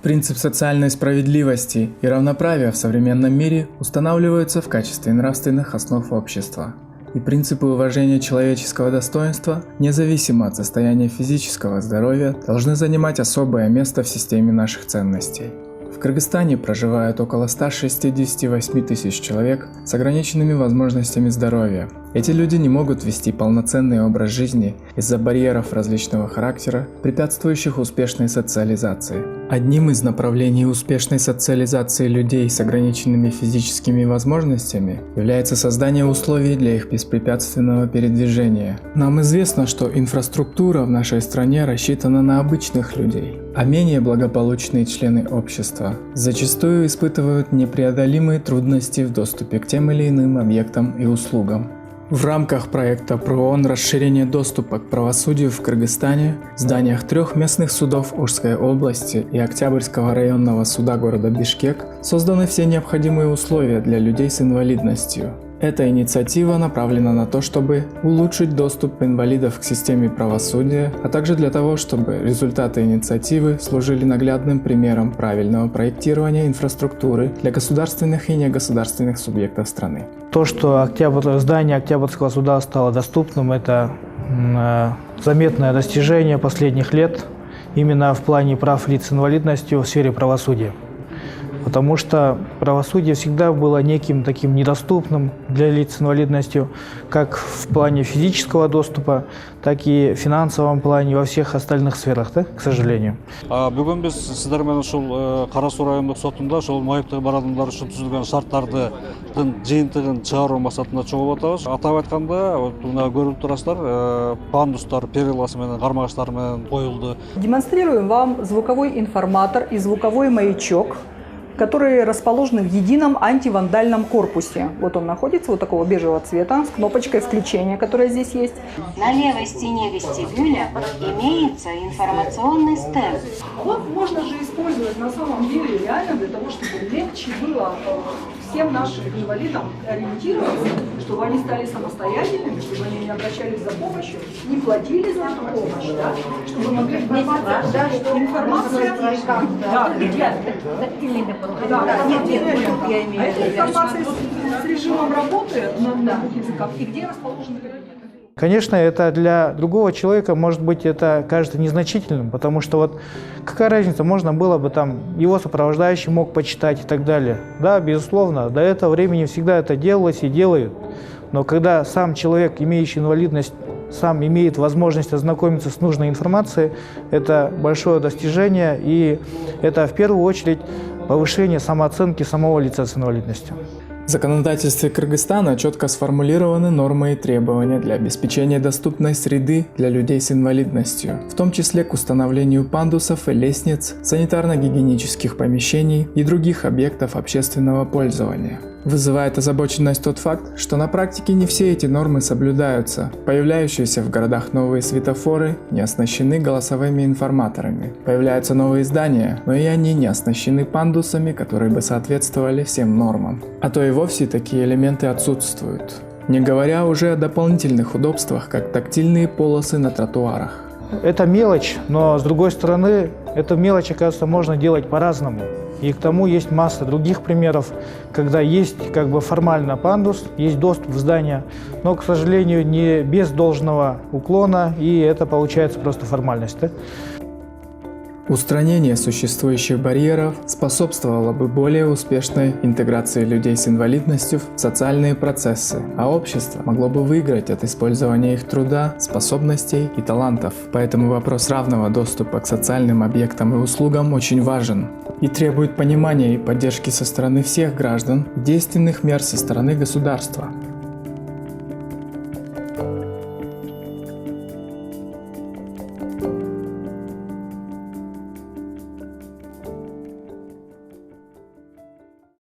Принцип социальной справедливости и равноправия в современном мире устанавливаются в качестве нравственных основ общества. И принципы уважения человеческого достоинства, независимо от состояния физического здоровья, должны занимать особое место в системе наших ценностей. В Кыргызстане проживает около 168 тысяч человек с ограниченными возможностями здоровья. Эти люди не могут вести полноценный образ жизни из-за барьеров различного характера, препятствующих успешной социализации. Одним из направлений успешной социализации людей с ограниченными физическими возможностями является создание условий для их беспрепятственного передвижения. Нам известно, что инфраструктура в нашей стране рассчитана на обычных людей, а менее благополучные члены общества зачастую испытывают непреодолимые трудности в доступе к тем или иным объектам и услугам. В рамках проекта ПРООН «Расширение доступа к правосудию в Кыргызстане» в зданиях 3 местных судов Ошской области и Октябрьского районного суда города Бишкек созданы все необходимые условия для людей с инвалидностью. Эта инициатива направлена на то, чтобы улучшить доступ инвалидов к системе правосудия, а также для того, чтобы результаты инициативы служили наглядным примером правильного проектирования инфраструктуры для государственных и негосударственных субъектов страны. То, что здание Октябрьского суда стало доступным, это заметное достижение последних лет именно в плане прав лиц с инвалидностью в сфере правосудия. Потому что правосудие всегда было неким таким недоступным для лиц с инвалидностью, как в плане физического доступа, так и в финансовом плане, во всех остальных сферах, да, к сожалению. Бүгін біз сіздер менен ушул Кара-Суу райондук сотунда ушул майыптыгы бар адамдар үчүн түзүлгөн шарттардын жыйынтыгын чыгаруу максатында чогулуп атабыз. Атап айтканда, мына көрүп турасыздар, пандустар периласы менен, кармагачтар менен коюлду. Демонстрируем вам звуковой информатор и звуковой маячок, которые расположены в едином антивандальном корпусе. Вот он находится, вот такого бежевого цвета, с кнопочкой включения, которая здесь есть. На левой стене вестибюля имеется информационный стенд. Вот можно же использовать на самом деле реально для того, чтобы легче было всем нашим инвалидам ориентироваться, чтобы они стали самостоятельными, чтобы они не обращались за помощью, не платили за эту помощь, да? Чтобы могли информация, информация с режимом работы на двух языках и где расположены кабинеты. Конечно, это для другого человека, может быть, это кажется незначительным, потому что вот какая разница, можно было бы там, его сопровождающий мог почитать и так далее. Да, безусловно, до этого времени всегда это делалось и делают. Но когда сам человек, имеющий инвалидность, сам имеет возможность ознакомиться с нужной информацией, это большое достижение, и это в первую очередь повышение самооценки самого лица с инвалидностью. В законодательстве Кыргызстана четко сформулированы нормы и требования для обеспечения доступной среды для людей с инвалидностью, в том числе к установлению пандусов и лестниц, санитарно-гигиенических помещений и других объектов общественного пользования. Вызывает озабоченность тот факт, что на практике не все эти нормы соблюдаются. Появляющиеся в городах новые светофоры не оснащены голосовыми информаторами. Появляются новые здания, но и они не оснащены пандусами, которые бы соответствовали всем нормам. А то и вовсе такие элементы отсутствуют. Не говоря уже о дополнительных удобствах, как тактильные полосы на тротуарах. Это мелочь, но с другой стороны, эту мелочь, оказывается, можно делать по-разному. И к тому есть масса других примеров, когда есть как бы формально пандус, есть доступ в здание, но, к сожалению, не без должного уклона, и это получается просто формальность. Да? Устранение существующих барьеров способствовало бы более успешной интеграции людей с инвалидностью в социальные процессы, а общество могло бы выиграть от использования их труда, способностей и талантов. Поэтому вопрос равного доступа к социальным объектам и услугам очень важен и требует понимания и поддержки со стороны всех граждан, действенных мер со стороны государства.